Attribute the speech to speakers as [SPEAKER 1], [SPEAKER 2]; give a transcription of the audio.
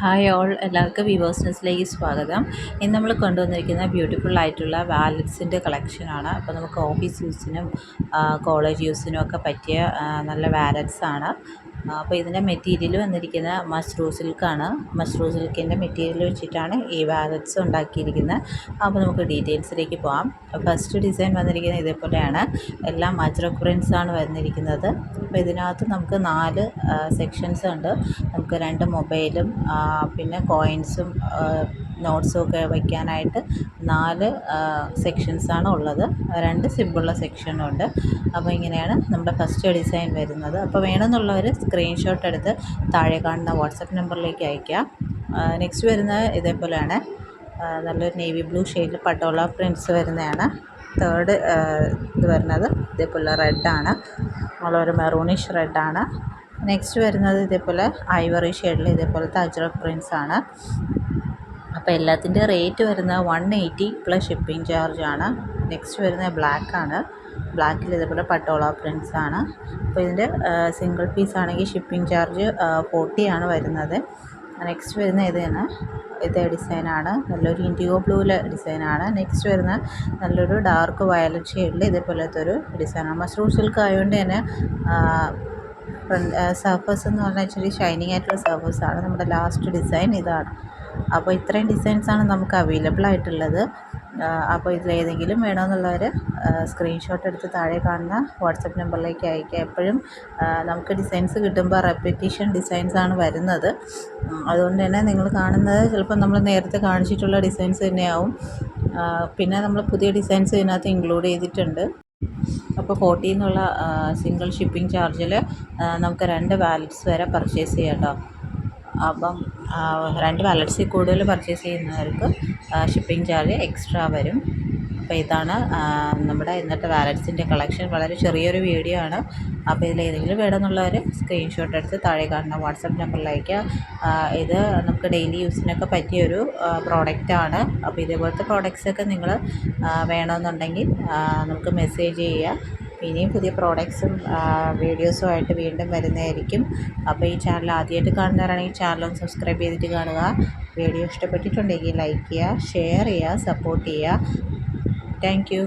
[SPEAKER 1] Hi all, എല്ലാവർക്കും viewers ന്യൂസിലേക്ക് സ്വാഗതം. ഇന്ന് നമ്മൾ കൊണ്ടുവന്നിരിക്കുന്ന ബ്യൂട്ടിഫുൾ ആയിട്ടുള്ള വാലറ്റ്സിൻ്റെ കളക്ഷനാണ്. അപ്പോൾ നമുക്ക് ഓഫീസ് യൂസിനും കോളേജ് യൂസിനും ഒക്കെ പറ്റിയ നല്ല വാലറ്റ്സ് ആണ്. അപ്പോൾ ഇതിൻ്റെ മെറ്റീരിയൽ വന്നിരിക്കുന്ന മഷ്റൂ സിൽക്കാണ്. മഷ്റൂ സിൽക്കിൻ്റെ മെറ്റീരിയൽ വെച്ചിട്ടാണ് ഈ വാലറ്റ്സ് ഉണ്ടാക്കിയിരിക്കുന്നത്. അപ്പോൾ നമുക്ക് ഡീറ്റെയിൽസിലേക്ക് പോകാം. ഫസ്റ്റ് ഡിസൈൻ വന്നിരിക്കുന്നത് ഇതേപോലെയാണ്. എല്ലാം അജ്രക് പ്രിൻസ് ആണ് വന്നിരിക്കുന്നത്. അപ്പോൾ ഇതിനകത്ത് നമുക്ക് 4 സെക്ഷൻസ് ഉണ്ട്. നമുക്ക് 2 മൊബൈലും പിന്നെ കോയിൻസും നോട്ട്സും ഒക്കെ വയ്ക്കാനായിട്ട് 4 സെക്ഷൻസാണ് ഉള്ളത്. 2 സിബുള്ള സെക്ഷനും ഉണ്ട്. അപ്പോൾ ഇങ്ങനെയാണ് നമ്മുടെ ഫസ്റ്റ് ഡിസൈൻ വരുന്നത്. അപ്പോൾ വേണമെന്നുള്ളവർ സ്ക്രീൻഷോട്ട് എടുത്ത് താഴെ കാണുന്ന വാട്സപ്പ് നമ്പറിലേക്ക് അയയ്ക്കാം. നെക്സ്റ്റ് വരുന്നത് ഇതേപോലെയാണ്. നല്ലൊരു നേവി ബ്ലൂ ഷെയ്ഡിൽ പട്ടോള പ്രിൻറ്റ്സ് വരുന്നതാണ്. തേർഡ് ഇത് വരുന്നത് ഇതേപോലെ റെഡാണ്. നല്ലൊരു മെറൂണിഷ് റെഡാണ്. നെക്സ്റ്റ് വരുന്നത് ഇതേപോലെ ഐവറി ഷെയ്ഡിൽ ഇതേപോലത്തെ അജ്രക് പ്രിൻറ്റ്സ് ആണ്. അപ്പോൾ എല്ലാത്തിൻ്റെ റേറ്റ് വരുന്നത് 180 പ്ലസ് ഷിപ്പിംഗ് ചാർജ് ആണ്. നെക്സ്റ്റ് വരുന്നത് ബ്ലാക്കാണ്. ബ്ലാക്കിൽ ഇതേപോലെ പട്ടോള പ്രിൻറ്റ്സ് ആണ്. അപ്പോൾ ഇതിൻ്റെ സിംഗിൾ പീസ് ആണെങ്കിൽ ഷിപ്പിംഗ് ചാർജ് 40 ആണ് വരുന്നത്. നെക്സ്റ്റ് വരുന്ന ഇതേ ഡിസൈനാണ്. നല്ലൊരു ഇൻഡിഗോ ബ്ലൂവിലെ ഡിസൈനാണ്. നെക്സ്റ്റ് വരുന്ന നല്ലൊരു ഡാർക്ക് വയലറ്റ് ഷെയ്ഡിൽ ഇതേപോലത്തെ ഒരു ഡിസൈനാണ്. മഷ്റൂ സിൽക്ക് ആയതുകൊണ്ട് തന്നെ സർഫസ് എന്ന് പറഞ്ഞാൽ ഇച്ചിരി ഷൈനിങ് ആയിട്ടുള്ള സർഫസാണ്. നമ്മുടെ ലാസ്റ്റ് ഡിസൈൻ ഇതാണ്. അപ്പോൾ ഇത്രയും ഡിസൈൻസാണ് നമുക്ക് അവൈലബിൾ ആയിട്ടുള്ളത്. അപ്പോൾ ഇതിലേതെങ്കിലും വേണമെന്നുള്ളവർ സ്ക്രീൻഷോട്ട് എടുത്ത് താഴെ കാണുന്ന വാട്സപ്പ് നമ്പറിലേക്ക് അയയ്ക്കുക. എപ്പോഴും നമുക്ക് ഡിസൈൻസ് കിട്ടുമ്പോൾ റെപ്പിറ്റീഷൻ ഡിസൈൻസാണ് വരുന്നത്. അതുകൊണ്ട് തന്നെ നിങ്ങൾ കാണുന്നത് ചിലപ്പോൾ നമ്മൾ നേരത്തെ കാണിച്ചിട്ടുള്ള ഡിസൈൻസ് തന്നെയാവും. പിന്നെ നമ്മൾ പുതിയ ഡിസൈൻസ് ഇതിനകത്ത് ഇൻക്ലൂഡ് ചെയ്തിട്ടുണ്ട്. അപ്പോൾ 40 എന്നുള്ള സിംഗിൾ ഷിപ്പിംഗ് ചാർജിൽ നമുക്ക് 2 വാലറ്റ്സ് വരെ പർച്ചേസ് ചെയ്യാം കേട്ടോ. അപ്പം 2 വാലറ്റ്സിൽ കൂടുതൽ പർച്ചേസ് ചെയ്യുന്നവർക്ക് ഷിപ്പിംഗ് ചാർജ് എക്സ്ട്രാ വരും. അപ്പോൾ ഇതാണ് നമ്മുടെ ഇന്നത്തെ വാലറ്റ്സിൻ്റെ കളക്ഷൻ. വളരെ ചെറിയൊരു വീഡിയോ ആണ്. അപ്പോൾ ഇതിലേതെങ്കിലും വേണമെന്നുള്ളവർ സ്ക്രീൻഷോട്ട് എടുത്ത് താഴെ കാണുന്ന വാട്സപ്പ് നമ്പറിലേക്ക് ഇത് നമുക്ക് ഡെയിലി യൂസിനൊക്കെ പറ്റിയൊരു പ്രോഡക്റ്റാണ്. അപ്പോൾ ഇതേപോലത്തെ പ്രോഡക്റ്റ്സൊക്കെ നിങ്ങൾ വേണമെന്നുണ്ടെങ്കിൽ നമുക്ക് മെസ്സേജ് ചെയ്യുക. ഇനിയും പുതിയ പ്രോഡക്ട്സും വീഡിയോസുമായിട്ട് വീണ്ടും വരുന്നതായിരിക്കും. അപ്പോൾ ഈ ചാനൽ ആദ്യമായിട്ട് കാണുന്നവരാണെങ്കിൽ ചാനൽ സബ്സ്ക്രൈബ് ചെയ്തിട്ട് കാണുക. വീഡിയോ ഇഷ്ടപ്പെട്ടിട്ടുണ്ടെങ്കിൽ ലൈക്ക് ചെയ്യുക, ഷെയർ ചെയ്യുക, സപ്പോർട്ട് ചെയ്യുക. Thank you.